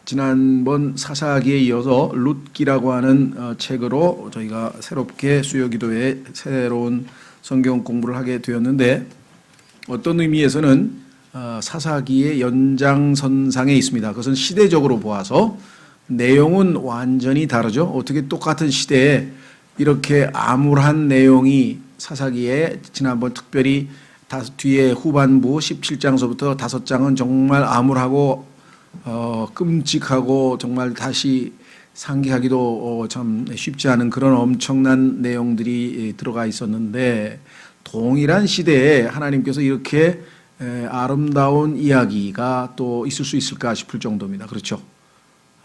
지난번 사사기에 이어서 룻기라고 하는 책으로 저희가 새롭게 수요기도에 새로운 성경 공부를 하게 되었는데, 어떤 의미에서는 사사기의 연장선상에 있습니다. 그것은 시대적으로 보아서 내용은 완전히 다르죠. 어떻게 똑같은 시대에 이렇게 암울한 내용이 사사기에, 지난번 특별히 뒤에 후반부 17장서부터 5장은 정말 암울하고 끔찍하고 정말 다시 상기하기도 참 쉽지 않은 그런 엄청난 내용들이 들어가 있었는데, 동일한 시대에 하나님께서 이렇게 아름다운 이야기가 또 있을 수 있을까 싶을 정도입니다. 그렇죠?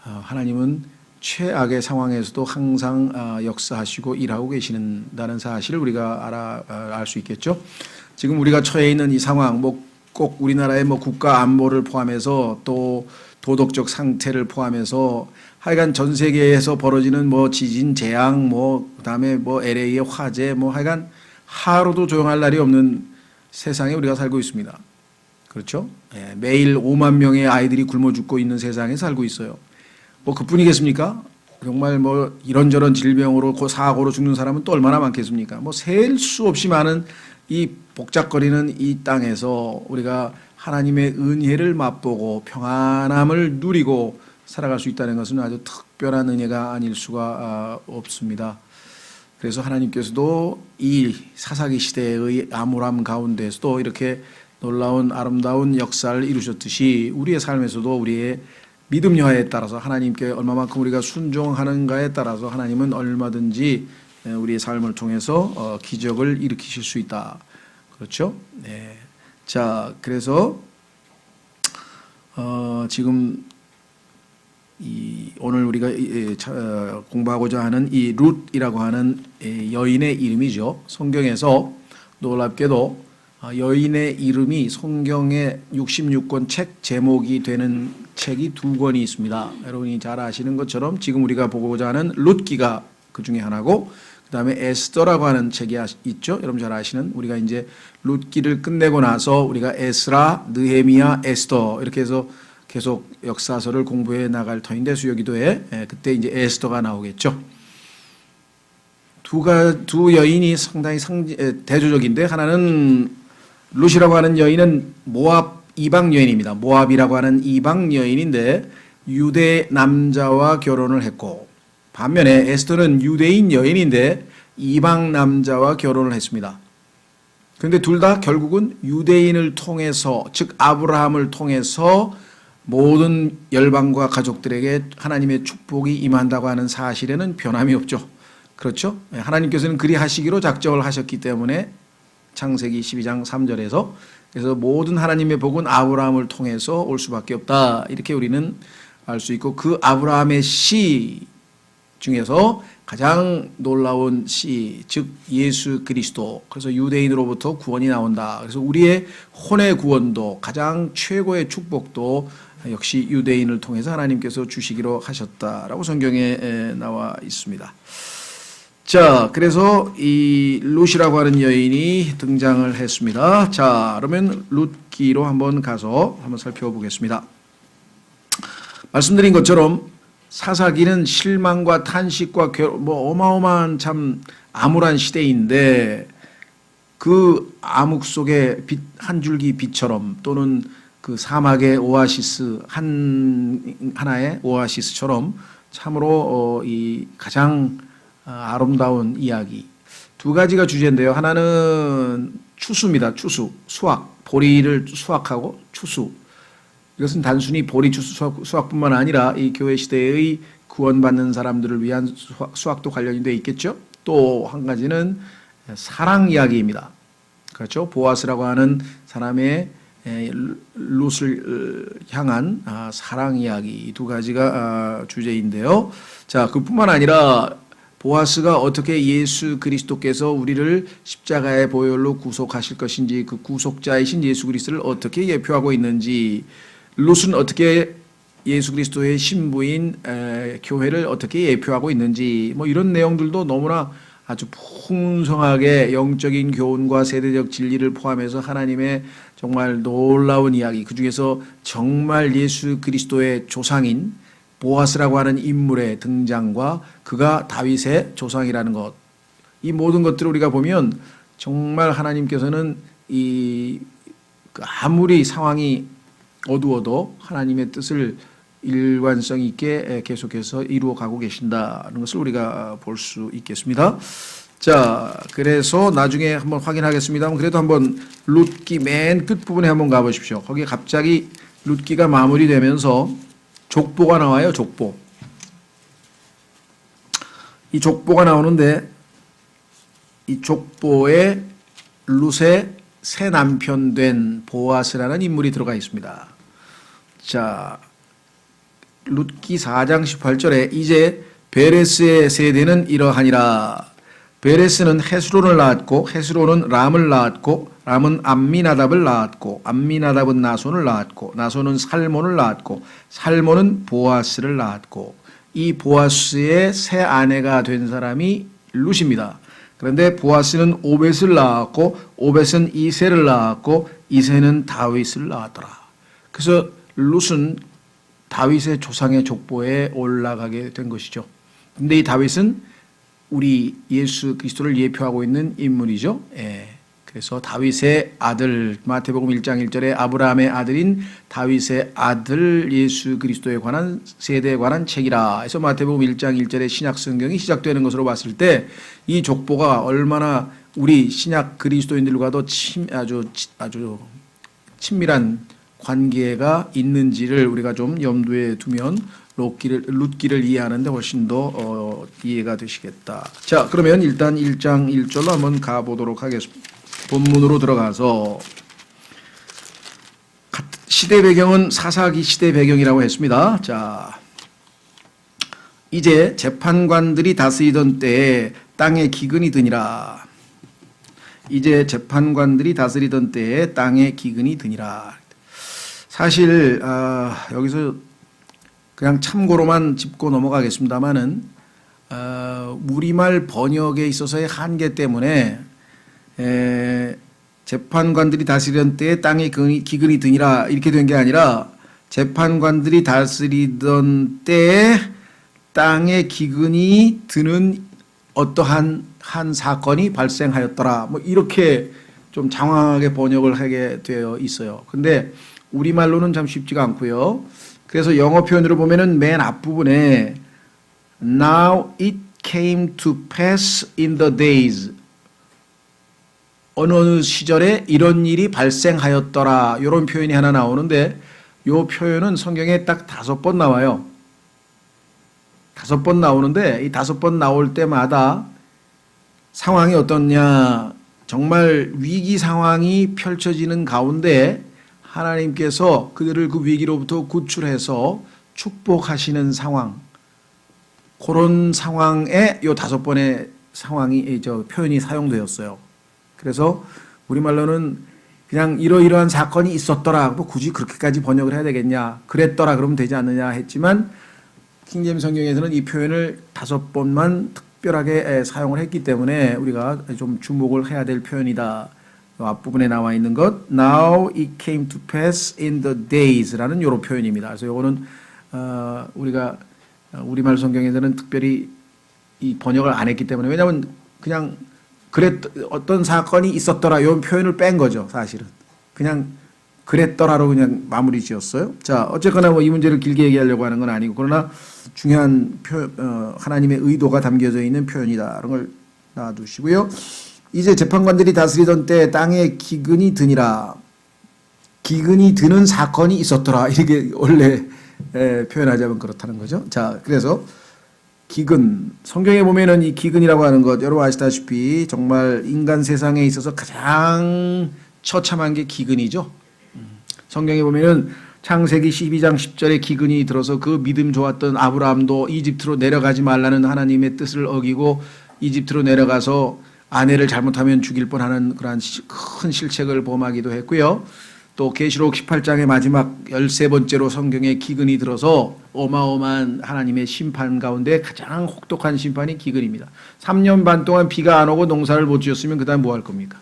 하나님은 최악의 상황에서도 항상 역사하시고 일하고 계신다는 사실을 우리가 알 수 있겠죠. 지금 우리가 처해 있는 이 상황, 꼭 우리나라의 국가 안보를 포함해서 또 도덕적 상태를 포함해서 하여간 전 세계에서 벌어지는 지진, 재앙, 그다음에 LA의 화재, 하여간 하루도 조용할 날이 없는 세상에 우리가 살고 있습니다. 그렇죠? 매일 5만 명의 아이들이 굶어 죽고 있는 세상에 살고 있어요. 그뿐이겠습니까? 정말 이런저런 질병으로 사고로 죽는 사람은 또 얼마나 많겠습니까? 셀 수 없이 많은 이 복잡거리는 이 땅에서 우리가 하나님의 은혜를 맛보고 평안함을 누리고 살아갈 수 있다는 것은 아주 특별한 은혜가 아닐 수가 없습니다. 그래서 하나님께서도 이 사사기 시대의 암울함 가운데서도 이렇게 놀라운 아름다운 역사를 이루셨듯이 우리의 삶에서도 우리의 믿음 여하에 따라서 하나님께 얼마만큼 우리가 순종하는가에 따라서 하나님은 얼마든지 우리의 삶을 통해서 기적을 일으키실 수 있다. 그렇죠? 네. 자, 그래서 지금 오늘 우리가 공부하고자 하는 이 룻이라고 하는 여인의 이름이죠. 성경에서 놀랍게도 여인의 이름이 성경의 66권 책 제목이 되는 책이 2권이 있습니다. 여러분이 잘 아시는 것처럼 지금 우리가 보고자 하는 룻기가 그 중에 하나고, 그 다음에 에스더라고 하는 책이 있죠. 여러분 잘 아시는, 우리가 이제 룻기를 끝내고 나서 우리가 에스라, 느헤미야, 에스더 이렇게 해서 계속 역사서를 공부해 나갈 터인데, 수요기도에 그때 이제 에스더가 나오겠죠. 두 여인이 상당히 대조적인데, 하나는 룻이라고 하는 여인은 모압 이방 여인입니다. 모압이라고 하는 이방 여인인데 유대 남자와 결혼을 했고, 반면에 에스더는 유대인 여인인데 이방 남자와 결혼을 했습니다. 그런데 둘 다 결국은 유대인을 통해서, 즉 아브라함을 통해서 모든 열방과 가족들에게 하나님의 축복이 임한다고 하는 사실에는 변함이 없죠. 그렇죠? 하나님께서는 그리 하시기로 작정을 하셨기 때문에 창세기 12장 3절에서 그래서 모든 하나님의 복은 아브라함을 통해서 올 수밖에 없다, 이렇게 우리는 알 수 있고, 그 아브라함의 씨 중에서 가장 놀라운 씨, 즉 예수 그리스도, 그래서 유대인으로부터 구원이 나온다. 그래서 우리의 혼의 구원도, 가장 최고의 축복도 역시 유대인을 통해서 하나님께서 주시기로 하셨다라고 성경에 나와 있습니다. 자, 그래서 이 룻이라고 하는 여인이 등장을 했습니다. 자, 그러면 룻기로 한번 살펴보겠습니다. 말씀드린 것처럼 사사기는 실망과 탄식과 어마어마한 참 암울한 시대인데, 그 암흑 속에 한 줄기 빛처럼, 또는 그 사막의 오아시스, 하나의 오아시스처럼 참으로 이 가장 아름다운 이야기. 두 가지가 주제인데요. 하나는 추수입니다. 추수, 수확, 보리를 수확하고 추수. 이것은 단순히 보리 추수 수확뿐만 아니라 이 교회 시대의 구원받는 사람들을 위한 수확도 관련이 되어 있겠죠. 또 한 가지는 사랑 이야기입니다. 그렇죠. 보아스라고 하는 사람의 룻을 향한 사랑 이야기, 두 가지가 주제인데요. 자, 그뿐만 아니라 보아스가 어떻게 예수 그리스도께서 우리를 십자가의 보혈로 구속하실 것인지, 그 구속자이신 예수 그리스도를 어떻게 예표하고 있는지, 룻은 어떻게 예수 그리스도의 신부인 교회를 어떻게 예표하고 있는지, 이런 내용들도 너무나 아주 풍성하게 영적인 교훈과 세대적 진리를 포함해서 하나님의 정말 놀라운 이야기, 그 중에서 정말 예수 그리스도의 조상인 보아스라고 하는 인물의 등장과 그가 다윗의 조상이라는 것, 이 모든 것들을 우리가 보면 정말 하나님께서는 아무리 상황이 어두워도 하나님의 뜻을 일관성 있게 계속해서 이루어가고 계신다는 것을 우리가 볼 수 있겠습니다. 자, 그래서 나중에 한번 확인하겠습니다만 그래도 한번 룻기 맨 끝부분에 한번 가보십시오. 거기에 갑자기 룻기가 마무리되면서 족보가 나와요. 족보. 이 족보가 나오는데 이 족보에 룻의 새 남편 된 보아스라는 인물이 들어가 있습니다. 자, 룻기 4장 18절에 이제 베레스의 세대는 이러하니라. 베레스는 헤스론을 낳았고 헤스론은 람을 낳았고 람은 암미나답을 낳았고 암미나답은 나손을 낳았고 나손은 살몬을 낳았고 살몬은 보아스를 낳았고 이 보아스의 새 아내가 된 사람이 룻입니다. 그런데 보아스는 오벳을 낳았고 오벳은 이새를 낳았고 이새는 다윗을 낳았더라. 그래서 룻은 다윗의 조상의 족보에 올라가게 된 것이죠. 근데 이 다윗은 우리 예수 그리스도를 예표하고 있는 인물이죠. 예. 그래서 다윗의 아들, 마태복음 1장 1절에 아브라함의 아들인 다윗의 아들 예수 그리스도에 관한 세대에 관한 책이라 해서 마태복음 1장 1절에 신약 성경이 시작되는 것으로 봤을 때 이 족보가 얼마나 우리 신약 그리스도인들과도 아주 친밀한 관계가 있는지를 우리가 좀 염두에 두면 룻기를 이해하는데 훨씬 더 이해가 되시겠다. 자, 그러면 일단 1장 1절로 한번 가보도록 하겠습니다. 본문으로 들어가서 시대 배경은 사사기 시대 배경이라고 했습니다. 자, 이제 재판관들이 다스리던 때에 땅에 기근이 드니라. 이제 재판관들이 다스리던 때에 땅에 기근이 드니라. 사실 여기서 그냥 참고로만 짚고 넘어가겠습니다만은 우리말 번역에 있어서의 한계 때문에 재판관들이 다스리던 때에 땅에 기근이 드니라 이렇게 된 게 아니라 재판관들이 다스리던 때에 땅에 기근이 드는 어떠한 한 사건이 발생하였더라. 뭐 이렇게 좀 장황하게 번역을 하게 되어 있어요. 근데 우리말로는 참 쉽지가 않고요. 그래서 영어 표현으로 보면은 맨 앞부분에 Now it came to pass in the days. 어느 시절에 이런 일이 발생하였더라. 이런 표현이 하나 나오는데 이 표현은 성경에 딱 5번 나와요. 5번 나오는데 이 5번 나올 때마다 상황이 어떻냐. 정말 위기 상황이 펼쳐지는 가운데 하나님께서 그들을 그 위기로부터 구출해서 축복하시는 상황, 그런 상황에 이 5번의 표현이 사용되었어요. 그래서 우리말로는 그냥 이러이러한 사건이 있었더라. 뭐 굳이 그렇게까지 번역을 해야 되겠냐. 그랬더라 그러면 되지 않느냐 했지만 킹제임스 성경에서는 이 표현을 5번만 특별하게 사용을 했기 때문에 우리가 좀 주목을 해야 될 표현이다. 앞부분에 나와 있는 것 Now it came to pass in the days라는 이런 표현입니다. 그래서 이거는 우리가 우리말 성경에서는 특별히 이 번역을 안 했기 때문에 왜냐하면 그냥 어떤 사건이 있었더라 이런 표현을 뺀 거죠. 사실은 그냥 그랬더라로 그냥 마무리 지었어요. 자, 어쨌거나 뭐 이 문제를 길게 얘기하려고 하는 건 아니고 그러나 중요한 하나님의 의도가 담겨져 있는 표현이다. 이런 걸 놔두시고요. 이제 재판관들이 다스리던 때 땅에 기근이 드니라. 기근이 드는 사건이 있었더라. 이렇게 원래 표현하자면 그렇다는 거죠. 자, 그래서 기근. 성경에 보면은 이 기근이라고 하는 것 여러분 아시다시피 정말 인간 세상에 있어서 가장 처참한 게 기근이죠. 성경에 보면은 창세기 12장 10절에 기근이 들어서 그 믿음 좋았던 아브라함도 이집트로 내려가지 말라는 하나님의 뜻을 어기고 이집트로 내려가서 아내를 잘못하면 죽일 뻔하는 그러한 큰 실책을 범하기도 했고요. 또 계시록 18장의 마지막 13번째로 성경에 기근이 들어서 어마어마한 하나님의 심판 가운데 가장 혹독한 심판이 기근입니다. 3년 반 동안 비가 안 오고 농사를 못 지었으면 그 다음 뭐 할 겁니까?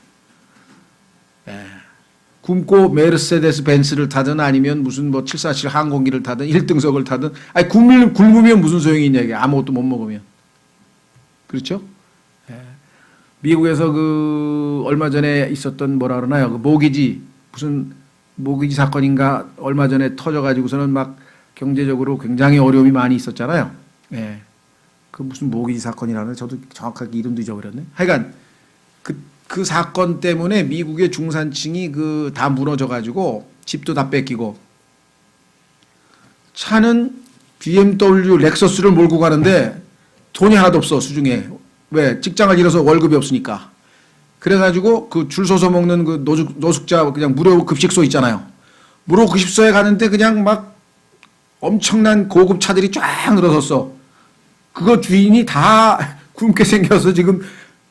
굶고 메르세데스 벤츠를 타든 아니면 무슨 뭐 747 항공기를 타든 1등석을 타든 아니 굶으면 무슨 소용이 있냐 이게 아무것도 못 먹으면. 그렇죠? 예. 미국에서 그 얼마 전에 있었던 뭐라 그러나요? 그 모기지 무슨 모기지 사건인가 얼마 전에 터져 가지고서는 막 경제적으로 굉장히 어려움이 많이 있었잖아요. 예. 그 무슨 모기지 사건이라는 저도 정확하게 이름도 잊어버렸네. 하여간 그 사건 때문에 미국의 중산층이 그 다 무너져 가지고 집도 다 뺏기고 차는 BMW 렉서스를 몰고 가는데 돈이 하나도 없어 수중에. 왜? 직장을 잃어서 월급이 없으니까. 그래가지고 그 줄 서서 먹는 그 노숙자 그냥 무료 급식소 있잖아요. 무료 급식소에 가는데 그냥 막 엄청난 고급 차들이 쫙 늘어섰어. 그거 주인이 다 굶게 생겨서 지금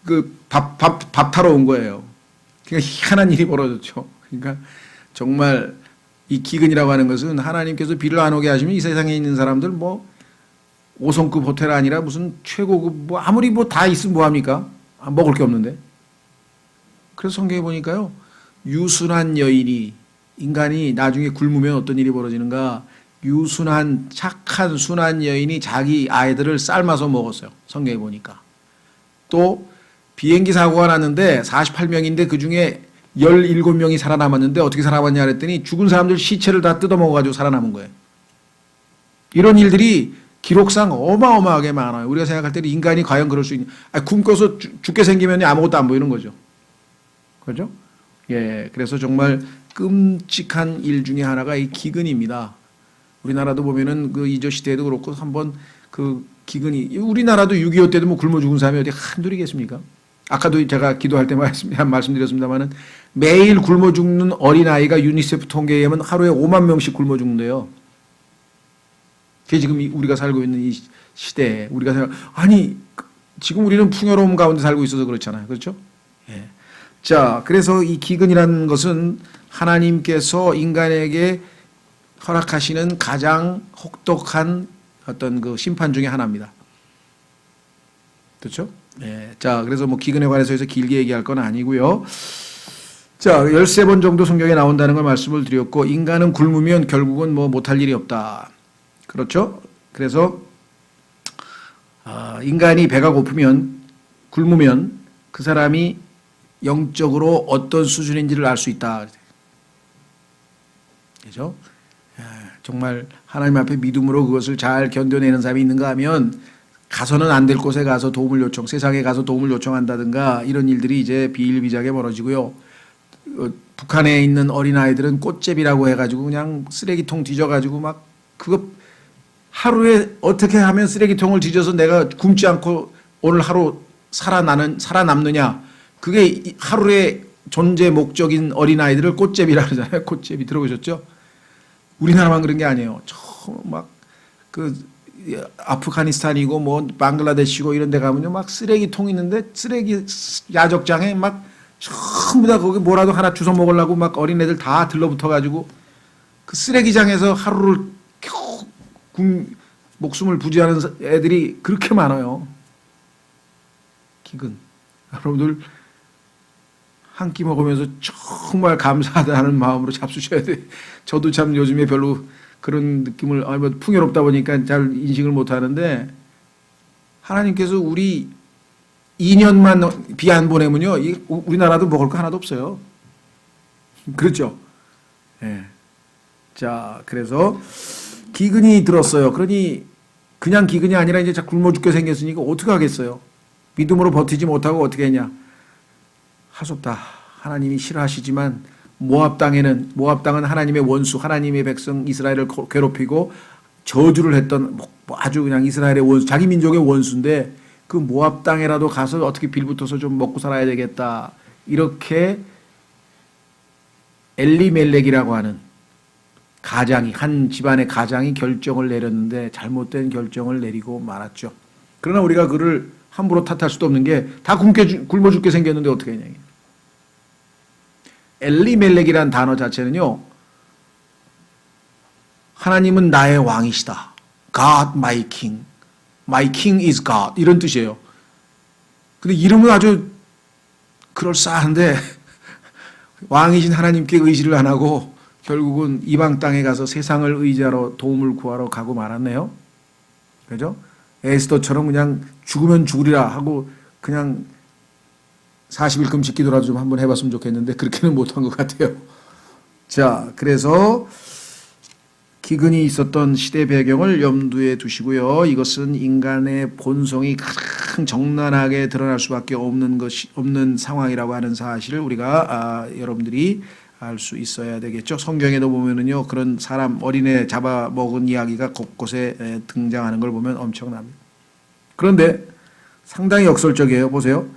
그 밥 타러 온 거예요. 그러니까 희한한 일이 벌어졌죠. 그러니까 정말 이 기근이라고 하는 것은 하나님께서 비를 안 오게 하시면 이 세상에 있는 사람들 뭐 5성급 호텔 아니라 무슨 최고급 뭐 아무리 뭐 다 있으면 뭐합니까? 먹을 게 없는데. 그래서 성경에 보니까요. 유순한 여인이 인간이 나중에 굶으면 어떤 일이 벌어지는가. 유순한 착한 순한 여인이 자기 아이들을 삶아서 먹었어요. 성경에 보니까. 또 비행기 사고가 났는데 48명인데 그중에 17명이 살아남았는데 어떻게 살아남았냐 그랬더니 죽은 사람들 시체를 다 뜯어먹어가지고 살아남은 거예요. 이런 일들이 기록상 어마어마하게 많아요. 우리가 생각할 때는 인간이 과연 그럴 수 있냐. 굶고서 죽게 생기면 아무것도 안 보이는 거죠. 그렇죠? 예, 그래서 정말 끔찍한 일 중에 하나가 이 기근입니다. 우리나라도 보면은 그 이조 시대에도 그렇고 한번 그 기근이 우리나라도 6.25 때도 뭐 굶어 죽은 사람이 어디 한둘이겠습니까? 아까도 제가 기도할 때 말씀드렸습니다만은 매일 굶어 죽는 어린아이가 유니세프 통계에 의하면 하루에 5만 명씩 굶어 죽는데요. 그게 지금 우리가 살고 있는 이 시대에 우리가 아니 지금 우리는 풍요로움 가운데 살고 있어서 그렇잖아요. 그렇죠? 예. 자, 그래서 이 기근이라는 것은 하나님께서 인간에게 허락하시는 가장 혹독한 어떤 그 심판 중에 하나입니다. 그렇죠? 네. 자, 그래서 뭐 기근에 관해서 길게 얘기할 건 아니고요. 자, 13번 정도 성경에 나온다는 걸 말씀을 드렸고, 인간은 굶으면 결국은 뭐 못할 일이 없다. 그렇죠? 그래서 인간이 배가 고프면 굶으면 그 사람이 영적으로 어떤 수준인지를 알 수 있다. 그렇죠? 정말 하나님 앞에 믿음으로 그것을 잘 견뎌내는 사람이 있는가 하면 가서는 안 될 곳에 가서 세상에 가서 도움을 요청한다든가 이런 일들이 이제 비일비재하게 벌어지고요. 북한에 있는 어린아이들은 꽃제비라고 해가지고 그냥 쓰레기통 뒤져가지고 막 그거 하루에 어떻게 하면 쓰레기통을 뒤져서 내가 굶지 않고 오늘 하루 살아남느냐. 그게 하루의 존재 목적인 어린아이들을 꽃제비라 그러잖아요. 꽃제비 들어보셨죠? 우리나라만 그런 게 아니에요. 막 그 아프가니스탄이고 뭐 방글라데시고 이런 데 가면요 막 쓰레기통 있는데 쓰레기 야적장에 막 전부 다 거기 뭐라도 하나 주워 먹으려고 막 어린애들 다 들러붙어 가지고 그 쓰레기장에서 하루를 겨우 목숨을 부지하는 애들이 그렇게 많아요. 기근. 여러분들 한 끼 먹으면서 정말 감사하다는 마음으로 잡수셔야 돼. 저도 참 요즘에 별로 그런 느낌을 풍요롭다 보니까 잘 인식을 못 하는데 하나님께서 우리 2년만 비 안 보내면요 우리나라도 먹을 거 하나도 없어요. 그렇죠? 예. 자, 그래서 기근이 들었어요. 그러니 그냥 기근이 아니라 이제 굶어 죽게 생겼으니까 어떻게 하겠어요? 믿음으로 버티지 못하고 어떻게 했냐? 할 수 없다. 하나님이 싫어하시지만 모압 땅은 하나님의 원수, 하나님의 백성 이스라엘을 괴롭히고 저주를 했던 아주 그냥 이스라엘의 원수, 자기 민족의 원수인데 그 모압 땅에라도 가서 어떻게 빌붙어서 좀 먹고 살아야 되겠다. 이렇게 엘리멜렉이라고 하는 한 집안의 가장이 결정을 내렸는데 잘못된 결정을 내리고 말았죠. 그러나 우리가 그를 함부로 탓할 수도 없는 게 다 굶어 죽게 생겼는데 어떻게 했냐. 엘리멜렉이라는 단어 자체는요. 하나님은 나의 왕이시다. God my king. My king is God. 이런 뜻이에요. 근데 이름은 아주 그럴싸한데 왕이신 하나님께 의지를 안 하고 결국은 이방 땅에 가서 세상을 의지하러 도움을 구하러 가고 말았네요. 그죠? 에스더처럼 그냥 죽으면 죽으리라 하고 그냥 40일 금식 기도라도 좀 한번 해봤으면 좋겠는데 그렇게는 못한 것 같아요. 자, 그래서 기근이 있었던 시대 배경을 염두에 두시고요. 이것은 인간의 본성이 가장 적나라하게 드러날 수밖에 없는 상황이라고 하는 사실을 우리가 여러분들이 알 수 있어야 되겠죠. 성경에도 보면은요, 그런 사람 어린애 잡아먹은 이야기가 곳곳에 등장하는 걸 보면 엄청납니다. 그런데 상당히 역설적이에요. 보세요.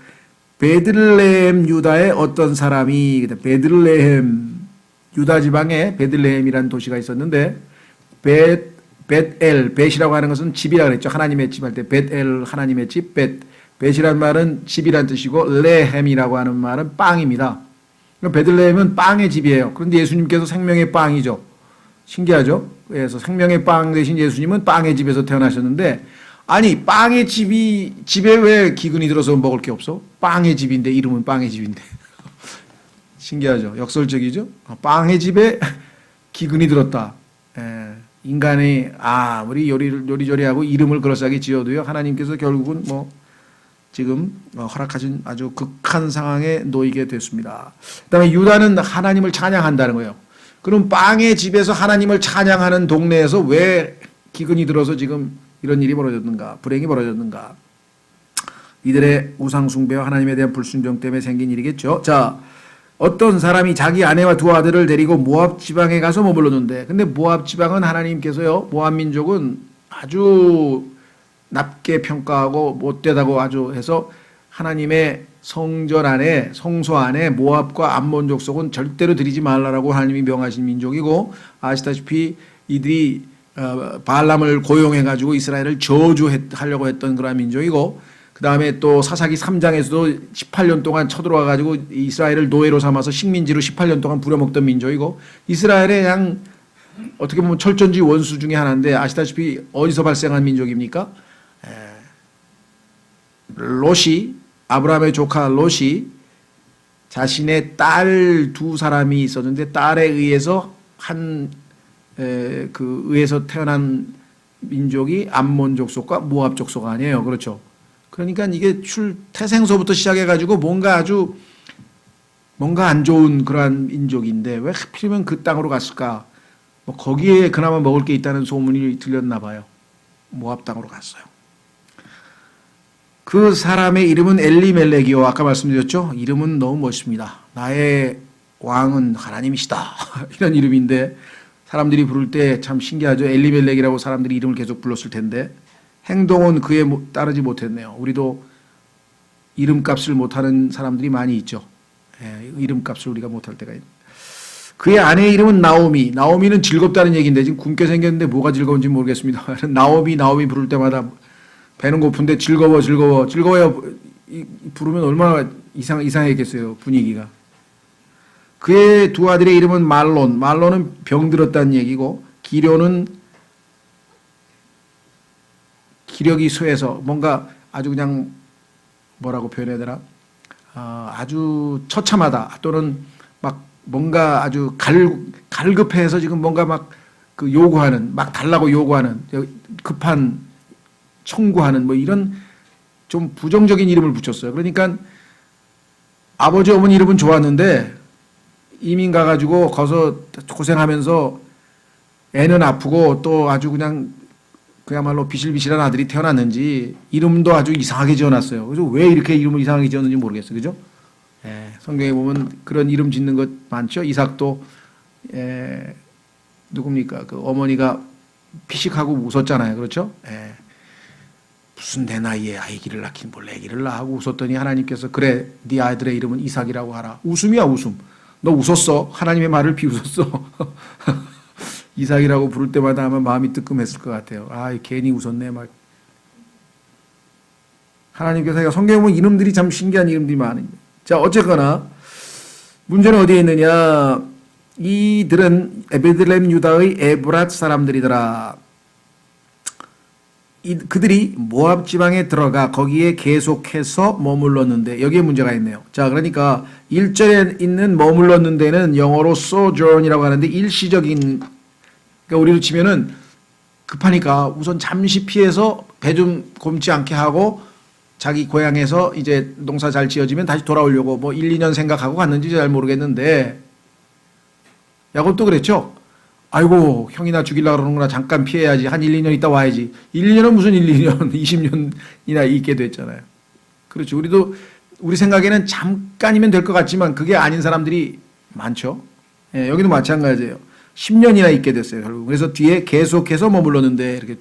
베들레헴 유다의 어떤 사람이 베들레헴 유다 지방에 베들레헴이라는 도시가 있었는데 벳이라고 하는 것은 집이라고 그랬죠. 하나님의 집 할 때 벳엘 하나님의 집 벳이라는 말은 집이란 뜻이고 레헴이라고 하는 말은 빵입니다. 베들레헴은 빵의 집이에요. 그런데 예수님께서 생명의 빵이죠. 신기하죠? 그래서 생명의 빵 대신 예수님은 빵의 집에서 태어나셨는데 아니 빵의 집에 왜 기근이 들어서 먹을 게 없어? 빵의 집인데 이름은 빵의 집인데 신기하죠? 역설적이죠? 빵의 집에 기근이 들었다. 인간이 아무리 요리조리하고 이름을 그럴싸하게 지어도요 하나님께서 결국은 뭐 지금 허락하신 아주 극한 상황에 놓이게 됐습니다. 그다음에 유다는 하나님을 찬양한다는 거예요. 그럼 빵의 집에서 하나님을 찬양하는 동네에서 왜 기근이 들어서 지금 이런 일이 벌어졌는가? 불행이 벌어졌는가? 이들의 우상 숭배와 하나님에 대한 불순종 때문에 생긴 일이겠죠. 자, 어떤 사람이 자기 아내와 두 아들을 데리고 모압 지방에 가서 머물렀는데 근데 모압 지방은 하나님께서요 모압 민족은 아주 낮게 평가하고 못되다고 아주 해서 하나님의 성전 안에 성소 안에 모압과 암몬 족속은 절대로 들이지 말라라고 하나님이 명하신 민족이고 아시다시피 이들이 발람을 고용해 가지고 이스라엘을 저주하려고 했던 그런 민족이고 그 다음에 또 사사기 3장에서도 18년 동안 쳐들어와 가지고 이스라엘을 노예로 삼아서 식민지로 18년 동안 부려먹던 민족이고 이스라엘의 그냥 어떻게 보면 철전지 원수 중에 하나인데 아시다시피 어디서 발생한 민족입니까? 롯이 아브라함의 조카 롯이 자신의 딸 두 사람이 있었는데 딸에 의해서 의해서 태어난 민족이 암몬 족속과 모압 족속 아니에요. 그렇죠? 그러니까 이게 태생서부터 시작해가지고 뭔가 안 좋은 그러한 민족인데 왜 하필이면 그 땅으로 갔을까? 뭐 거기에 그나마 먹을 게 있다는 소문이 들렸나 봐요. 모압 땅으로 갔어요. 그 사람의 이름은 엘리멜렉이요. 아까 말씀드렸죠? 이름은 너무 멋있습니다. 나의 왕은 하나님이시다. 이런 이름인데 사람들이 부를 때 참 신기하죠. 엘리멜렉이라고 사람들이 이름을 계속 불렀을 텐데 행동은 그에 따르지 못했네요. 우리도 이름값을 못하는 사람들이 많이 있죠. 이름값을 우리가 못할 때가 있는. 그의 아내의 이름은 나오미. 나오미는 즐겁다는 얘기인데 지금 굶게 생겼는데 뭐가 즐거운지 모르겠습니다. 나오미 부를 때마다 배는 고픈데 즐거워요. 부르면 얼마나 이상했겠어요. 분위기가. 그의 두 아들의 이름은 말론은 병들었다는 얘기고 기료는 기력이 쇠해서 뭔가 아주 그냥 뭐라고 표현해야 되나? 아주 처참하다 또는 막 뭔가 아주 갈급해서 지금 뭔가 막 그 요구하는 막 달라고 요구하는 급한 청구하는 뭐 이런 좀 부정적인 이름을 붙였어요. 그러니까 아버지 어머니 이름은 좋았는데 이민 가가지고 거기서 고생하면서 애는 아프고 또 아주 그야말로 비실비실한 아들이 태어났는지 이름도 아주 이상하게 지어놨어요. 그래서 왜 이렇게 이름을 이상하게 지었는지 모르겠어요. 그죠? 성경에 보면 그런 이름 짓는 것 많죠. 이삭도 누굽니까? 그 어머니가 피식하고 웃었잖아요. 그렇죠? 무슨 내 나이에 아기를 낳긴 뭘 아기를 낳아 하고 웃었더니 하나님께서 그래 네 아들의 이름은 이삭이라고 하라. 웃음이야 웃음. 너 웃었어. 하나님의 말을 비웃었어. 이삭이라고 부를 때마다 아마 마음이 뜨끔했을 것 같아요. 괜히 웃었네 막. 하나님께서 성경에 보면 이름들이 참 신기한 이름들이 많습니다. 자, 어쨌거나 문제는 어디에 있느냐? 이들은 베들레헴 유다의 에브랏 사람들이더라. 그들이 모압 지방에 들어가 거기에 계속해서 머물렀는데 여기에 문제가 있네요. 자, 그러니까 1절에 있는 머물렀는 데는 영어로 sojourn이라고 하는데 일시적인, 그러니까 우리로 치면은 급하니까 우선 잠시 피해서 배 좀 곪지 않게 하고 자기 고향에서 이제 농사 잘 지어지면 다시 돌아오려고 뭐 1, 2년 생각하고 갔는지 잘 모르겠는데 야곱도 그랬죠. 아이고 형이나 죽이려고 그러는구나. 잠깐 피해야지. 한 1, 2년 있다 와야지. 1, 2년은 무슨 1, 2년 20년이나 있게 됐잖아요. 그렇죠. 우리도 우리 생각에는 잠깐이면 될 것 같지만 그게 아닌 사람들이 많죠. 예, 여기도 마찬가지예요. 10년이나 있게 됐어요. 결국. 그래서 뒤에 계속해서 머물렀는데 이렇게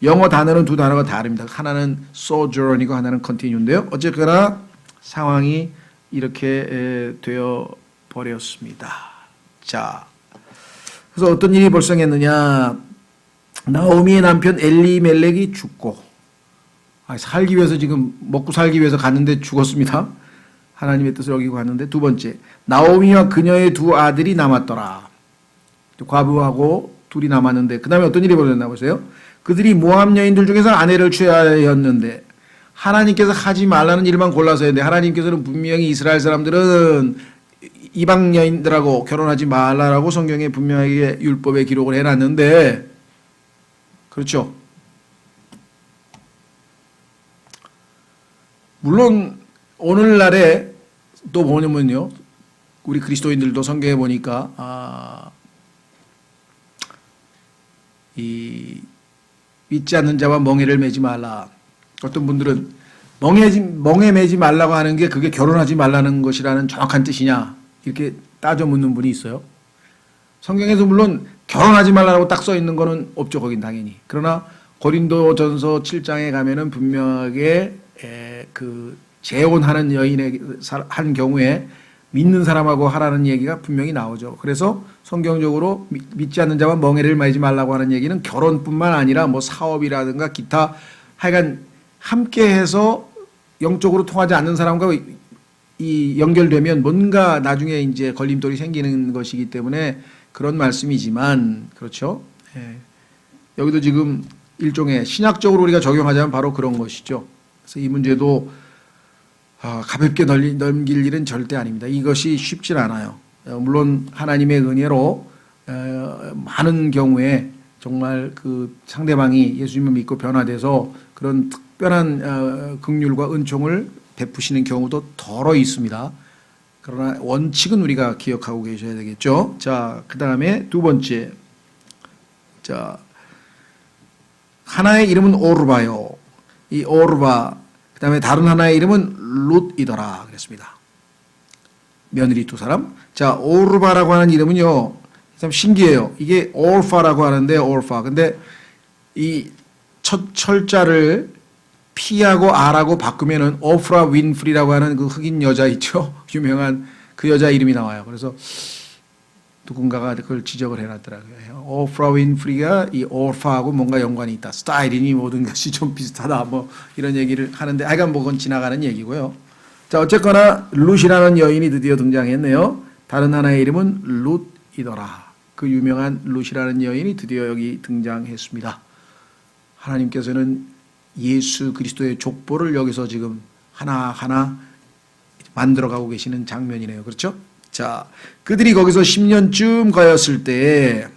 영어 단어는 두 단어가 다릅니다. 하나는 sojourn이고 하나는 continue인데요. 어쨌거나 상황이 이렇게 되어 버렸습니다. 자, 그래서 어떤 일이 발생했느냐. 나오미의 남편 엘리멜렉이 죽고, 살기 위해서 지금 먹고 살기 위해서 갔는데 죽었습니다. 하나님의 뜻을 어기고 갔는데. 두 번째, 나오미와 그녀의 두 아들이 남았더라. 과부하고 둘이 남았는데 그 다음에 어떤 일이 벌어졌나 보세요. 그들이 모압 여인들 중에서 아내를 취하였는데 하나님께서 하지 말라는 일만 골라서 했는데 하나님께서는 분명히 이스라엘 사람들은 이방 여인들하고 결혼하지 말라라고 성경에 분명하게 율법에 기록을 해놨는데, 그렇죠. 물론 오늘날에 또 뭐냐면요, 우리 그리스도인들도 성경에 보니까 이 믿지 않는 자와 멍에를 매지 말라. 어떤 분들은 멍에 매지 말라고 하는 게 그게 결혼하지 말라는 것이라는 정확한 뜻이냐 이렇게 따져 묻는 분이 있어요. 성경에서 물론 결혼하지 말라고 딱 써 있는 거는 없죠. 거긴 당연히. 그러나 고린도전서 7장에 가면은 분명하게 그 재혼하는 여인의 한 경우에 믿는 사람하고 하라는 얘기가 분명히 나오죠. 그래서 성경적으로 믿지 않는 자와 멍에를 매지 말라고 하는 얘기는 결혼뿐만 아니라 뭐 사업이라든가 기타 하여간 함께해서 영적으로 통하지 않는 사람과 이 연결되면 뭔가 나중에 이제 걸림돌이 생기는 것이기 때문에 그런 말씀이지만, 그렇죠. 예. 여기도 지금 일종의 신학적으로 우리가 적용하자면 바로 그런 것이죠. 그래서 이 문제도 가볍게 넘길 일은 절대 아닙니다. 이것이 쉽진 않아요. 물론 하나님의 은혜로 많은 경우에 정말 그 상대방이 예수님을 믿고 변화돼서 그런 특별한 긍휼과 은총을 베푸시는 경우도 더러 있습니다. 그러나 원칙은 우리가 기억하고 계셔야 되겠죠. 자, 그 다음에 두 번째. 자, 하나의 이름은 오르바요. 이 오르바, 그 다음에 다른 하나의 이름은 룻이더라 그랬습니다. 며느리 두 사람. 자, 오르바라고 하는 이름은요, 참 신기해요. 이게 올파라고 하는데, 올파. 근데 이 첫 철자를 P하고 R하고 바꾸면은 오프라 윈프리라고 하는 그 흑인 여자 있죠? 유명한 그 여자 이름이 나와요. 그래서 누군가가 그걸 지적을 해놨더라고요. 오프라 윈프리가 이 올파하고 뭔가 연관이 있다. 스타일이니 모든 것이 좀 비슷하다. 뭐 이런 얘기를 하는데 하여간 뭐 그건 지나가는 얘기고요. 자, 어쨌거나 룻이라는 여인이 드디어 등장했네요. 다른 하나의 이름은 룻이더라. 그 유명한 룻이라는 여인이 드디어 여기 등장했습니다. 하나님께서는 예수 그리스도의 족보를 여기서 지금 하나하나 만들어가고 계시는 장면이네요. 그렇죠? 자, 그들이 거기서 10년쯤 가였을 때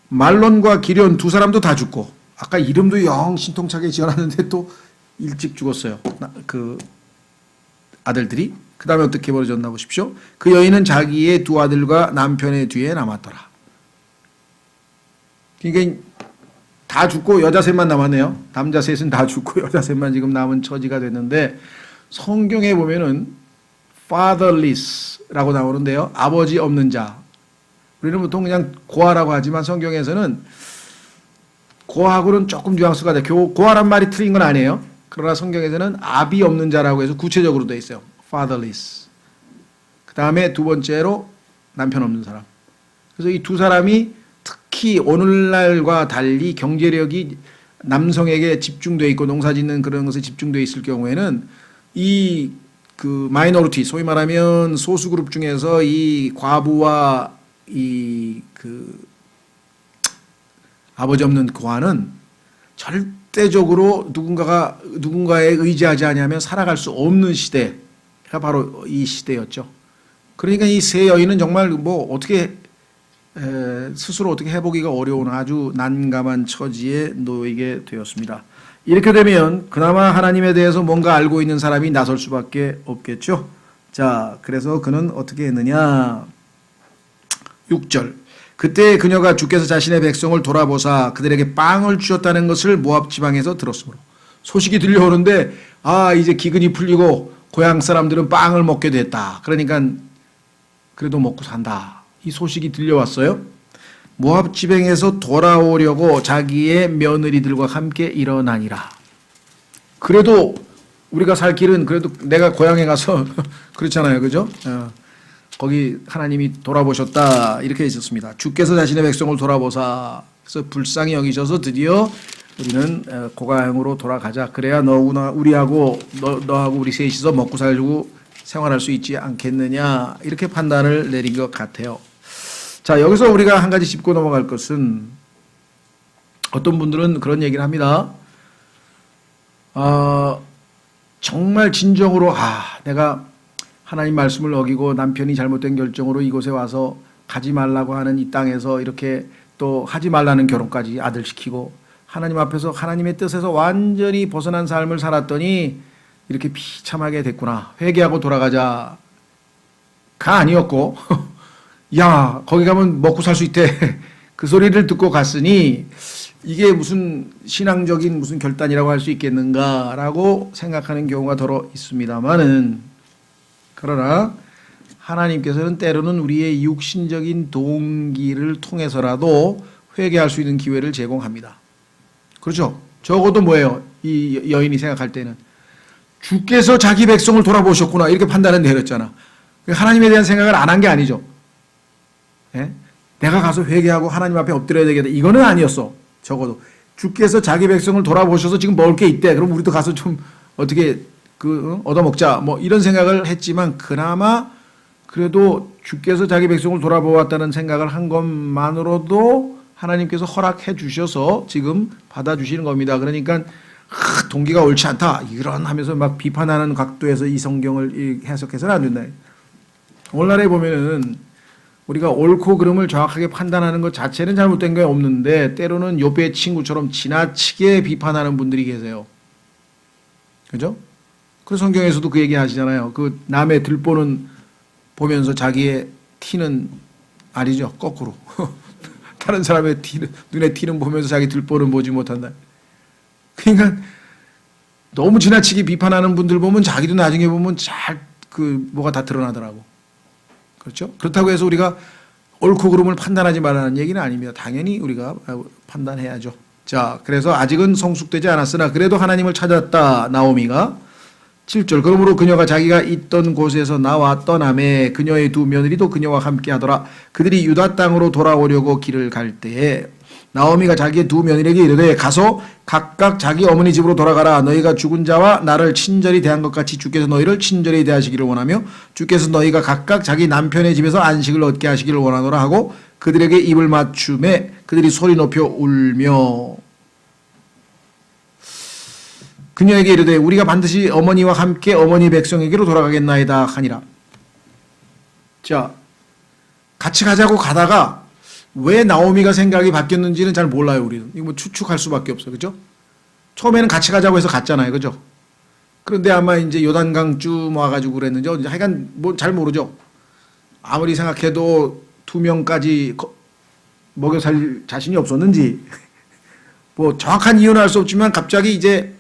말론과 기련 두 사람도 다 죽고, 아까 이름도 영 신통차게 지어놨는데 또 일찍 죽었어요. 그 아들들이. 그 다음에 어떻게 벌어졌나 보십시오. 그 여인은 자기의 두 아들과 남편의 뒤에 남았더라. 그러니까 다 죽고 여자 셋만 남았네요. 남자 셋은 다 죽고 여자 셋만 지금 남은 처지가 됐는데, 성경에 보면은 fatherless라고 나오는데요. 아버지 없는 자. 우리는 보통 그냥 고아라고 하지만 성경에서는 고아하고는 조금 뉘앙스가 돼. 고아란 말이 틀린 건 아니에요. 그러나 성경에서는 아비 없는 자라고 해서 구체적으로 돼 있어요. fatherless. 그 다음에 두 번째로 남편 없는 사람. 그래서 이 두 사람이 특히 오늘날과 달리 경제력이 남성에게 집중되어 있고 농사 짓는 그런 것에 집중되어 있을 경우에는 이 그 마이너리티, 소위 말하면 소수 그룹 중에서 이 과부와 이 그 아버지 없는 고아는 절대적으로 누군가에 의지하지 아니하면 살아갈 수 없는 시대가 바로 이 시대였죠. 그러니까 이 세 여인은 정말 뭐 어떻게 스스로 어떻게 해보기가 어려운 아주 난감한 처지에 놓이게 되었습니다. 이렇게 되면 그나마 하나님에 대해서 뭔가 알고 있는 사람이 나설 수밖에 없겠죠. 자, 그래서 그는 어떻게 했느냐? 6절. 그때 그녀가 주께서 자신의 백성을 돌아보사 그들에게 빵을 주셨다는 것을 모압 지방에서 들었으므로. 소식이 들려오는데 이제 기근이 풀리고 고향 사람들은 빵을 먹게 됐다. 그러니까 그래도 먹고 산다. 이 소식이 들려왔어요. 모압 지방에서 돌아오려고 자기의 며느리들과 함께 일어나니라. 그래도 우리가 살 길은 그래도 내가 고향에 가서 그렇잖아요. 그죠? 거기 하나님이 돌아보셨다. 이렇게 있었습니다. 주께서 자신의 백성을 돌아보사 그래서 불쌍히 여기셔서 드디어 우리는 고향으로 돌아가자. 그래야 우리하고 너하고 우리 셋이서 먹고 살고 생활할 수 있지 않겠느냐. 이렇게 판단을 내린 것 같아요. 자, 여기서 우리가 한 가지 짚고 넘어갈 것은 어떤 분들은 그런 얘기를 합니다. 정말 진정으로 내가 하나님 말씀을 어기고 남편이 잘못된 결정으로 이곳에 와서 가지 말라고 하는 이 땅에서 이렇게 또 하지 말라는 결혼까지 아들 시키고 하나님 앞에서 하나님의 뜻에서 완전히 벗어난 삶을 살았더니 이렇게 비참하게 됐구나. 회개하고 돌아가자가 아니었고 야, 거기 가면 먹고 살 수 있대. 그 소리를 듣고 갔으니 이게 무슨 신앙적인 무슨 결단이라고 할 수 있겠는가라고 생각하는 경우가 더러 있습니다만은 그러나 하나님께서는 때로는 우리의 육신적인 동기를 통해서라도 회개할 수 있는 기회를 제공합니다. 그렇죠? 적어도 뭐예요? 이 여인이 생각할 때는 주께서 자기 백성을 돌아보셨구나 이렇게 판단은 내렸잖아. 하나님에 대한 생각을 안 한 게 아니죠. 예? 내가 가서 회개하고 하나님 앞에 엎드려야 되겠다. 이거는 아니었어. 적어도 주께서 자기 백성을 돌아보셔서 지금 먹을 게 있대. 그럼 우리도 가서 좀 어떻게 얻어먹자. 뭐 이런 생각을 했지만 그나마 그래도 주께서 자기 백성을 돌아보았다는 생각을 한 것만으로도 하나님께서 허락해 주셔서 지금 받아주시는 겁니다. 그러니까 동기가 옳지 않다. 이런 하면서 막 비판하는 각도에서 이 성경을 해석해서는 안 된다. 오늘날에 보면은 우리가 옳고 그름을 정확하게 판단하는 것 자체는 잘못된 게 없는데 때로는 욥의 친구처럼 지나치게 비판하는 분들이 계세요. 그죠? 그래서 성경에서도 그 얘기 하시잖아요. 그 남의 들보는 보면서 자기의 티는 아니죠. 거꾸로. 다른 사람의 눈에 티는 보면서 자기 들보는 보지 못한다. 그러니까 너무 지나치게 비판하는 분들 보면 자기도 나중에 보면 뭐가 다 드러나더라고. 그렇죠? 그렇다고 해서 우리가 옳고 그름을 판단하지 말라는 얘기는 아닙니다. 당연히 우리가 판단해야죠. 자, 그래서 아직은 성숙되지 않았으나 그래도 하나님을 찾았다. 나오미가 7절. 그러므로 그녀가 자기가 있던 곳에서 나와 떠나매 그녀의 두 며느리도 그녀와 함께 하더라. 그들이 유다 땅으로 돌아오려고 길을 갈 때에 나오미가 자기의 두 며느리에게 이르되 가서 각각 자기 어머니 집으로 돌아가라. 너희가 죽은 자와 나를 친절히 대한 것 같이 주께서 너희를 친절히 대하시기를 원하며 주께서 너희가 각각 자기 남편의 집에서 안식을 얻게 하시기를 원하노라 하고 그들에게 입을 맞춤에 그들이 소리 높여 울며 그녀에게 이르되 우리가 반드시 어머니와 함께 어머니 백성에게로 돌아가겠나이다 하니라. 자, 같이 가자고 가다가 왜 나오미가 생각이 바뀌었는지는 잘 몰라요. 우리는 이거 뭐 추측할 수밖에 없어요. 그죠? 처음에는 같이 가자고 해서 갔잖아요. 그죠? 그런데 아마 이제 요단강 와가지고 그랬는지 하여간 뭐 잘 모르죠. 아무리 생각해도 2명까지 먹여 살 자신이 없었는지 뭐 정확한 이유는 알 수 없지만 갑자기 이제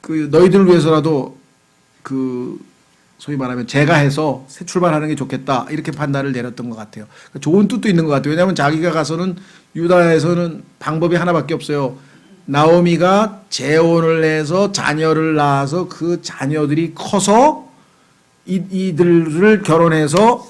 그 너희들을 위해서라도 소위 말하면 제가 해서 새 출발하는 게 좋겠다 이렇게 판단을 내렸던 것 같아요. 좋은 뜻도 있는 것 같아요. 왜냐하면 자기가 가서는 유다에서는 방법이 하나밖에 없어요. 나오미가 재혼을 해서 자녀를 낳아서 그 자녀들이 커서 이들을 결혼해서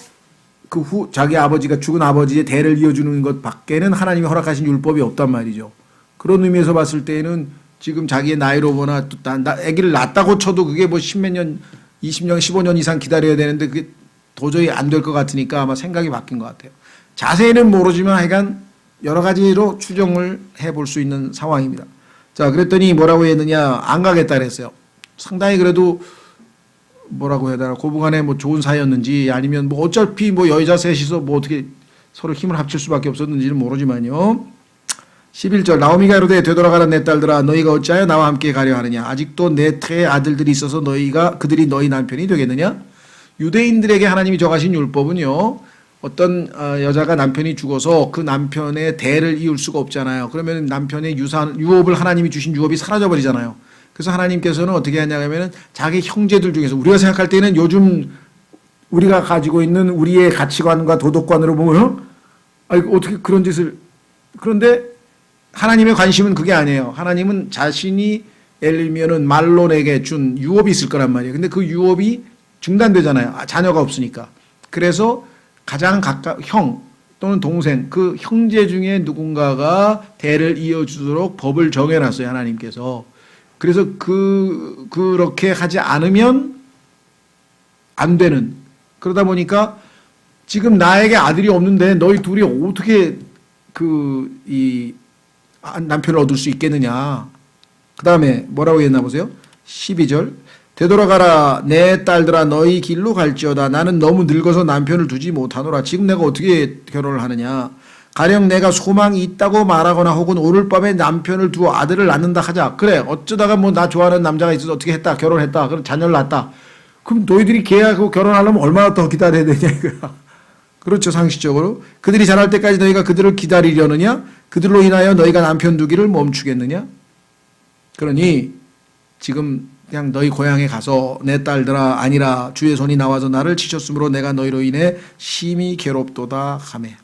그 후 자기 아버지가 죽은 아버지의 대를 이어주는 것 밖에는 하나님이 허락하신 율법이 없단 말이죠. 그런 의미에서 봤을 때는 지금 자기의 나이로 보나 아기를 낳았다고 쳐도 그게 뭐 10몇 년 20년, 15년 이상 기다려야 되는데 그게 도저히 안 될 것 같으니까 아마 생각이 바뀐 것 같아요. 자세히는 모르지만 하여간 여러 가지로 추정을 해볼 수 있는 상황입니다. 자, 그랬더니 뭐라고 했느냐? 안 가겠다 그랬어요. 상당히 그래도 뭐라고 해야 되나, 고부간에 뭐 좋은 사이였는지, 아니면 뭐 어차피 뭐 여자 셋이서 뭐 어떻게 서로 힘을 합칠 수밖에 없었는지는 모르지만요. 11절, 나오미가 이르되 되돌아가라 내 딸들아, 너희가 어찌하여 나와 함께 가려 하느냐? 아직도 내 태의 아들들이 있어서 그들이 너희 남편이 되겠느냐? 유대인들에게 하나님이 정하신 율법은요, 어떤 여자가 남편이 죽어서 그 남편의 대를 이을 수가 없잖아요. 그러면 남편의 유업을 하나님이 주신 유업이 사라져 버리잖아요. 그래서 하나님께서는 어떻게 하냐면은 자기 형제들 중에서, 우리가 생각할 때는 요즘 우리가 가지고 있는 우리의 가치관과 도덕관으로 보면 어떻게 그런 짓을, 그런데 하나님의 관심은 그게 아니에요. 하나님은 자신이 예를 들면은 말론에게 준 유업이 있을 거란 말이에요. 근데 그 유업이 중단되잖아요. 자녀가 없으니까. 그래서 가장 형 또는 동생, 그 형제 중에 누군가가 대를 이어주도록 법을 정해놨어요, 하나님께서. 그래서 그렇게 하지 않으면 안 되는. 그러다 보니까 지금 나에게 아들이 없는데 너희 둘이 어떻게 남편을 얻을 수 있겠느냐. 그 다음에 뭐라고 했나 보세요. 12절. 되돌아가라 내 딸들아 너희 길로 갈지어다. 나는 너무 늙어서 남편을 두지 못하노라. 지금 내가 어떻게 결혼을 하느냐. 가령 내가 소망이 있다고 말하거나 혹은 오늘 밤에 남편을 두어 아들을 낳는다 하자. 그래, 어쩌다가 뭐 나 좋아하는 남자가 있어서 어떻게 했다, 결혼했다, 그럼 자녀를 낳았다. 그럼 너희들이 계약하고 결혼하려면 얼마나 더 기다려야 되냐 이거야. 그렇죠, 상식적으로. 그들이 자랄 때까지 너희가 그들을 기다리려느냐? 그들로 인하여 너희가 남편 두기를 멈추겠느냐? 그러니 지금 그냥 너희 고향에 가서 내 딸들아, 아니라 주의 손이 나와서 나를 치셨으므로 내가 너희로 인해 심히 괴롭도다 하매.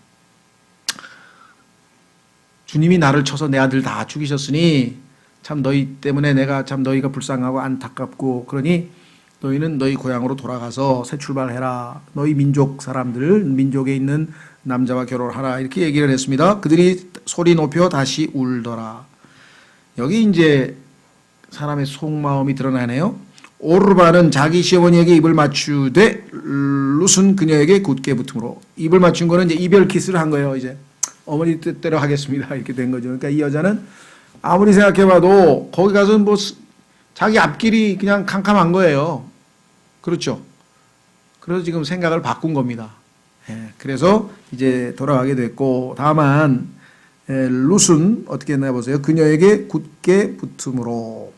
주님이 나를 쳐서 내 아들 다 죽이셨으니 참 너희 때문에 내가 참 너희가 불쌍하고 안타깝고, 그러니 너희는 너희 고향으로 돌아가서 새 출발해라. 너희 민족 사람들, 민족에 있는 남자와 결혼하라. 이렇게 얘기를 했습니다. 그들이 소리 높여 다시 울더라. 여기 이제 사람의 속마음이 드러나네요. 오르바는 자기 시어머니에게 입을 맞추되 룻은 그녀에게 굳게 붙음으로. 입을 맞춘 거는 이제 이별 키스를 한 거예요. 이제 어머니 뜻대로 하겠습니다. 이렇게 된 거죠. 그러니까 이 여자는 아무리 생각해봐도 거기 가서 뭐 자기 앞길이 그냥 캄캄한 거예요. 그렇죠. 그래서 지금 생각을 바꾼 겁니다. 그래서 이제 돌아가게 됐고, 다만 룻은 어떻게 했나 보세요. 그녀에게 굳게 붙음으로.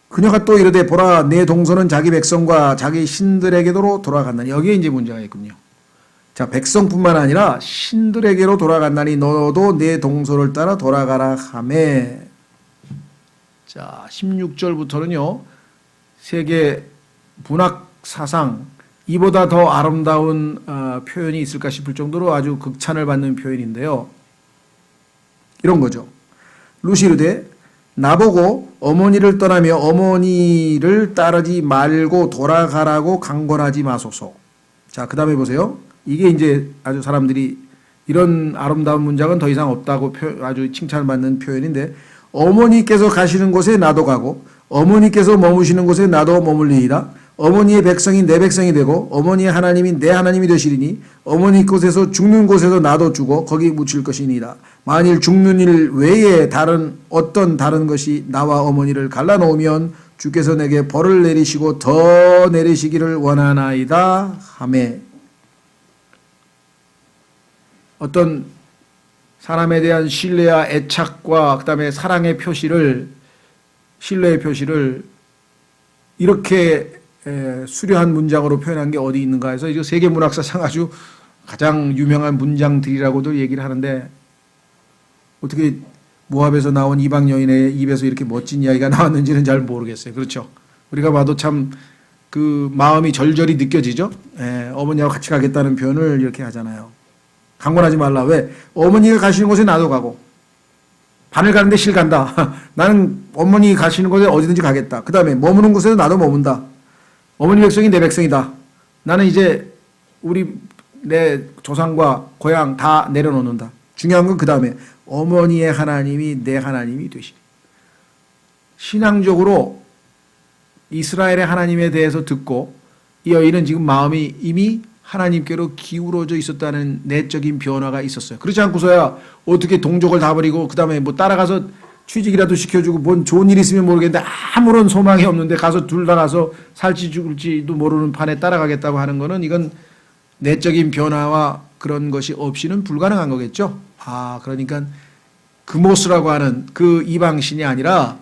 그녀가 또 이르되 보라 내 동서는 자기 백성과 자기 신들에게로 돌아간다니. 여기에 이제 문제가 있군요. 자, 백성뿐만 아니라 신들에게로 돌아간다니 너도 내 동서를 따라 돌아가라 하매. 자, 16절부터는요. 세계 문학 사상 이보다 더 아름다운 표현이 있을까 싶을 정도로 아주 극찬을 받는 표현인데요. 이런 거죠. 룻이 이르되 나보고 어머니를 떠나며 어머니를 따르지 말고 돌아가라고 강권하지 마소서. 자, 그 다음에 보세요. 이게 이제 아주 사람들이 이런 아름다운 문장은 더 이상 없다고 아주 칭찬을 받는 표현인데, 어머니께서 가시는 곳에 나도 가고 어머니께서 머무시는 곳에 나도 머물리이다. 어머니의 백성이 내 백성이 되고 어머니의 하나님이 내 하나님이 되시리니 어머니 곳에서 죽는 곳에서 나도 죽어 거기 묻힐 것이니이다. 만일 죽는 일 외에 어떤 다른 것이 나와 어머니를 갈라놓으면 주께서 내게 벌을 내리시고 더 내리시기를 원하나이다 하매. 어떤 사람에 대한 신뢰와 애착과 그다음에 사랑의 표시를, 신뢰의 표시를 이렇게 수려한 문장으로 표현한 게 어디 있는가 해서 이거 세계 문학사상 아주 가장 유명한 문장들이라고도 얘기를 하는데, 어떻게 모압에서 나온 이방 여인의 입에서 이렇게 멋진 이야기가 나왔는지는 잘 모르겠어요. 그렇죠? 우리가 봐도 참 그 마음이 절절히 느껴지죠. 어머니하고 같이 가겠다는 표현을 이렇게 하잖아요. 강권하지 말라. 왜? 어머니가 가시는 곳에 나도 가고, 바늘 가는데 실 간다. 나는 어머니 가시는 곳에 어디든지 가겠다. 그 다음에 머무는 곳에서 나도 머문다. 어머니 백성이 내 백성이다. 나는 이제 내 조상과 고향 다 내려놓는다. 중요한 건 그 다음에 어머니의 하나님이 내 하나님이 되시리. 신앙적으로 이스라엘의 하나님에 대해서 듣고 이 여인은 지금 마음이 이미 하나님께로 기울어져 있었다는 내적인 변화가 있었어요. 그렇지 않고서야 어떻게 동족을 다 버리고 그 다음에 뭐 따라가서 취직이라도 시켜주고 뭔 좋은 일 있으면 모르겠는데 아무런 소망이 없는데 가서 둘 다 가서 살지 죽을지도 모르는 판에 따라가겠다고 하는 거는 이건 내적인 변화와 그런 것이 없이는 불가능한 거겠죠. 그러니까 그모스라고 하는 그 이방신이 아니라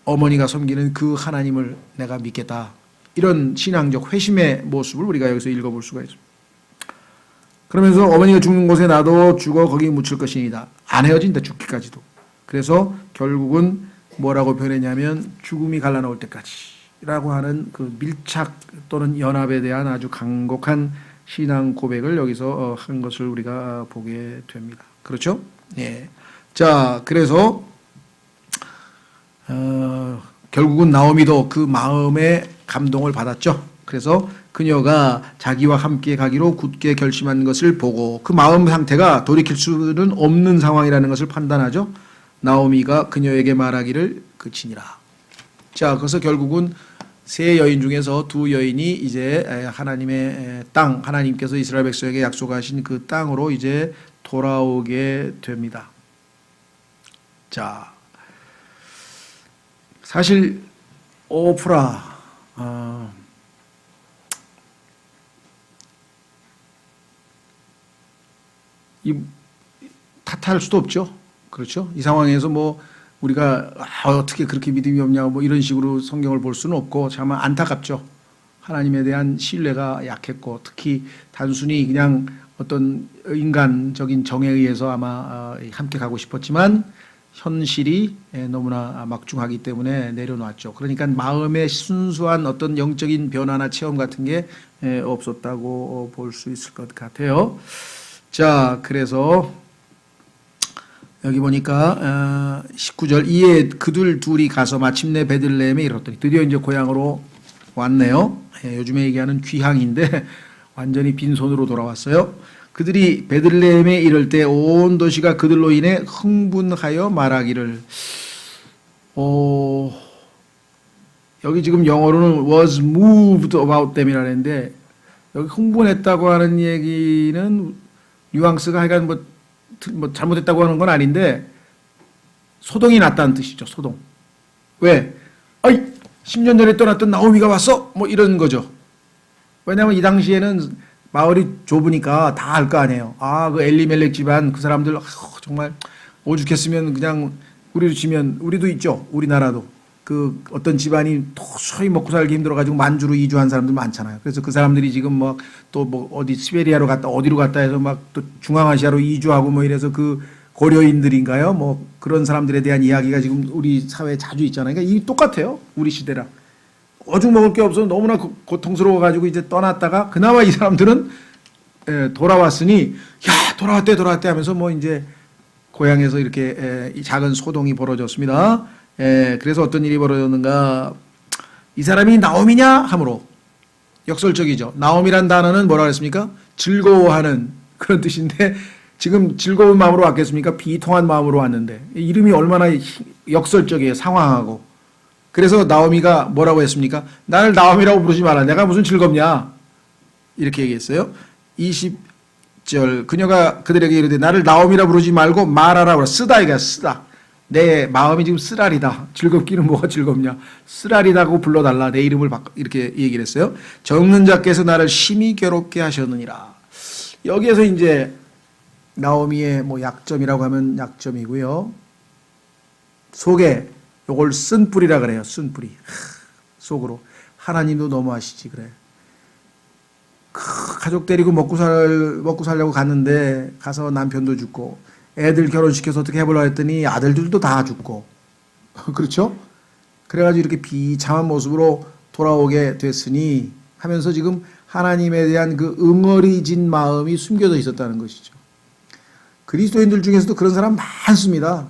어머니가 섬기는 그 하나님을 내가 믿겠다. 이런 신앙적 회심의 모습을 우리가 여기서 읽어볼 수가 있습니다. 그러면서 어머니가 죽는 곳에 나도 죽어 거기 묻힐 것이니다. 안 헤어진다, 죽기까지도. 그래서 결국은 뭐라고 표현했냐면 죽음이 갈라놓을 때까지라고 하는 그 밀착 또는 연합에 대한 아주 강곡한 신앙 고백을 여기서 한 것을 우리가 보게 됩니다. 그렇죠? 예. 자, 그래서 결국은 나오미도 그 마음의 감동을 받았죠. 그래서 그녀가 자기와 함께 가기로 굳게 결심한 것을 보고 그 마음 상태가 돌이킬 수는 없는 상황이라는 것을 판단하죠. 나오미가 그녀에게 말하기를 그치니라. 자, 그래서 결국은 세 여인 중에서 두 여인이 이제 하나님의 땅, 하나님께서 이스라엘 백성에게 약속하신 그 땅으로 이제 돌아오게 됩니다. 자, 사실 오프라 탓할 수도 없죠. 그렇죠? 이 상황에서 뭐 우리가 어떻게 그렇게 믿음이 없냐고 뭐 이런 식으로 성경을 볼 수는 없고 참 안타깝죠. 하나님에 대한 신뢰가 약했고 특히 단순히 그냥 어떤 인간적인 정에 의해서 아마 함께 가고 싶었지만 현실이 너무나 막중하기 때문에 내려놨죠. 그러니까 마음의 순수한 어떤 영적인 변화나 체험 같은 게 없었다고 볼 수 있을 것 같아요. 자, 그래서 여기 보니까 19절 이에 그들 둘이 가서 마침내 베들레헴에 이르렀더니 드디어 이제 고향으로 왔네요. 요즘에 얘기하는 귀향인데 완전히 빈손으로 돌아왔어요. 그들이 베들레헴에 이를 때 온 도시가 그들로 인해 흥분하여 말하기를 여기 지금 영어로는 was moved about them이라는데 여기 흥분했다고 하는 얘기는 뉘앙스가 하여간 뭐 잘못했다고 하는 건 아닌데 소동이 났다는 뜻이죠. 소동. 왜? 10년 전에 떠났던 나오미가 왔어? 뭐 이런 거죠. 왜냐하면 이 당시에는 마을이 좁으니까 다 알 거 아니에요. 그 엘리멜렉 집안 그 사람들 정말 오죽했으면 그냥 우리도 치면 우리도 있죠. 우리나라도 그 어떤 집안이 도저히 먹고 살기 힘들어가지고 만주로 이주한 사람들 많잖아요. 그래서 그 사람들이 지금 막 또 뭐 어디 시베리아로 갔다 어디로 갔다 해서 막 또 중앙아시아로 이주하고 뭐 이래서 그 고려인들인가요? 뭐 그런 사람들에 대한 이야기가 지금 우리 사회에 자주 있잖아요. 그러니까 이 똑같아요. 우리 시대랑. 오죽 먹을 게 없어서 너무나 고통스러워가지고 이제 떠났다가 그나마 이 사람들은 돌아왔으니 야 돌아왔대 하면서 뭐 이제 고향에서 이렇게 작은 소동이 벌어졌습니다. 그래서 어떤 일이 벌어졌는가? 이 사람이 나오미냐 하므로 역설적이죠. 나오미란 단어는 뭐라 그랬습니까? 즐거워하는 그런 뜻인데 지금 즐거운 마음으로 왔겠습니까? 비통한 마음으로 왔는데 이름이 얼마나 역설적이에요. 상황하고. 그래서 나오미가 뭐라고 했습니까? 나를 나오미라고 부르지 마라. 내가 무슨 즐겁냐? 이렇게 얘기했어요. 20절 그녀가 그들에게 이르되 나를 나오미라 부르지 말고 말하라 그래. 쓰다 이거야. 쓰다. 내 마음이 지금 쓰라리다. 즐겁기는 뭐가 즐겁냐. 쓰라리다고 불러달라. 내 이름을 이렇게 얘기를 했어요. 적는 자께서 나를 심히 괴롭게 하셨느니라. 여기에서 이제 나오미의 뭐 약점이라고 하면 약점이고요. 속에 요걸 쓴뿌리라 그래요. 쓴뿌리. 속으로. 하나님도 너무하시지 그래. 가족 데리고 먹고 살려고 갔는데 가서 남편도 죽고 애들 결혼시켜서 어떻게 해보려고 했더니 아들들도 다 죽고 그렇죠? 그래가지고 이렇게 비참한 모습으로 돌아오게 됐으니 하면서 지금 하나님에 대한 그 응어리진 마음이 숨겨져 있었다는 것이죠. 그리스도인들 중에서도 그런 사람 많습니다.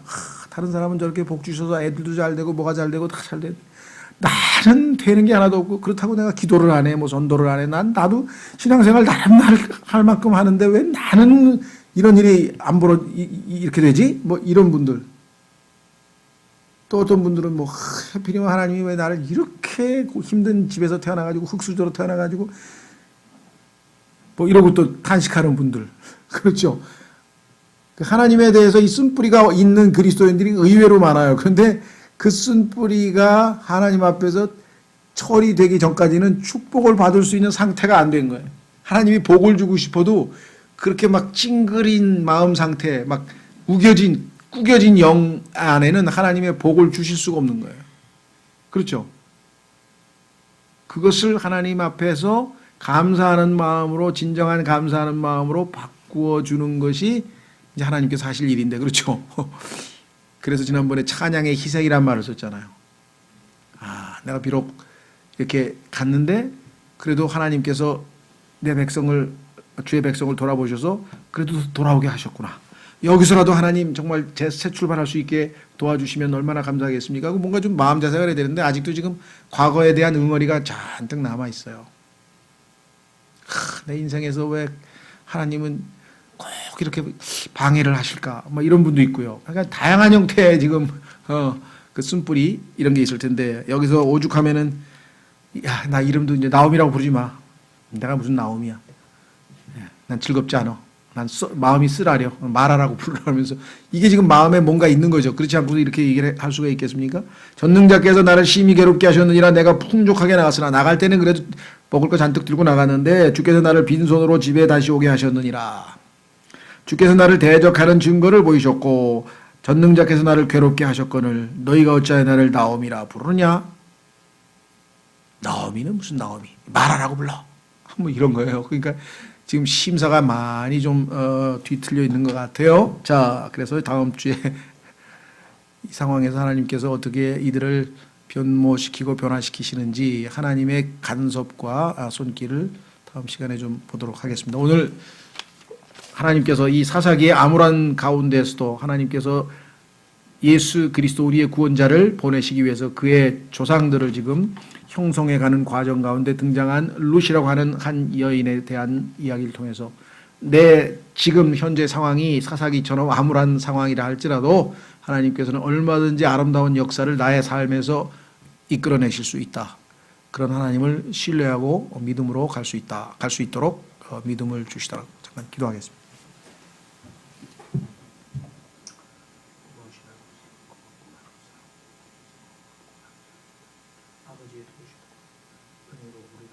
다른 사람은 저렇게 복 주셔서 애들도 잘 되고 뭐가 잘 되고 다 잘 되고 나는 되는 게 하나도 없고 그렇다고 내가 기도를 안 해, 뭐 전도를 안 해. 나도 신앙생활 나름 할 만큼 하는데 왜 나는 이런 일이 안 벌어 이렇게 되지? 뭐 이런 분들. 또 어떤 분들은 뭐 하필이면 하나님이 왜 나를 이렇게 힘든 집에서 태어나가지고 흙수저로 태어나가지고 뭐 이러고 또 탄식하는 분들. 그렇죠. 하나님에 대해서 이 쓴뿌리가 있는 그리스도인들이 의외로 많아요. 그런데 그 쓴뿌리가 하나님 앞에서 처리되기 전까지는 축복을 받을 수 있는 상태가 안 된 거예요. 하나님이 복을 주고 싶어도 그렇게 막 찡그린 마음 상태, 막 구겨진 영 안에는 하나님의 복을 주실 수가 없는 거예요. 그렇죠? 그것을 하나님 앞에서 감사하는 마음으로, 진정한 감사하는 마음으로 바꾸어 주는 것이 이제 하나님께서 하실 일인데, 그렇죠? 그래서 지난번에 찬양의 희생이란 말을 썼잖아요. 아, 내가 비록 이렇게 갔는데 그래도 하나님께서 주의 백성을 돌아보셔서 그래도 돌아오게 하셨구나. 여기서라도 하나님 정말 새 출발할 수 있게 도와주시면 얼마나 감사하겠습니까? 뭔가 좀 마음 자세가 해야 되는데 아직도 지금 과거에 대한 응어리가 잔뜩 남아 있어요. 내 인생에서 왜 하나님은 꼭 이렇게 방해를 하실까? 뭐 이런 분도 있고요. 그러니까 다양한 형태의 지금 그 쓴뿌리 이런 게 있을 텐데 여기서 오죽하면은 야, 나 이름도 이제 나옴이라고 부르지 마. 내가 무슨 나옴이야. 난 즐겁지 않아. 난 마음이 쓰라려. 말하라고 부르라면서 이게 지금 마음에 뭔가 있는 거죠. 그렇지 않고도 이렇게 얘기를 할 수가 있겠습니까? 전능자께서 나를 심히 괴롭게 하셨느니라 내가 풍족하게 나갔으나 나갈 때는 그래도 먹을 거 잔뜩 들고 나갔는데 주께서 나를 빈손으로 집에 다시 오게 하셨느니라. 주께서 나를 대적하는 증거를 보이셨고 전능자께서 나를 괴롭게 하셨거늘 너희가 어찌하여 나를 나옴이라 부르냐? 나오미는 무슨 나오미? 말하라고 불러. 뭐 이런 거예요. 그러니까 지금 심사가 많이 좀 뒤틀려 있는 것 같아요. 자, 그래서 다음 주에 이 상황에서 하나님께서 어떻게 이들을 변모시키고 변화시키시는지 하나님의 간섭과 손길을 다음 시간에 좀 보도록 하겠습니다. 오늘 하나님께서 이 사사기의 암울한 가운데서도 하나님께서 예수 그리스도 우리의 구원자를 보내시기 위해서 그의 조상들을 지금 형성해가는 과정 가운데 등장한 룻이라고 하는 한 여인에 대한 이야기를 통해서 내 지금 현재 상황이 사사기처럼 암울한 상황이라 할지라도 하나님께서는 얼마든지 아름다운 역사를 나의 삶에서 이끌어내실 수 있다. 그런 하나님을 신뢰하고 믿음으로 갈 수 있도록 믿음을 주시도록 잠깐 기도하겠습니다. 아버지의 도우심과 은혜로 우리가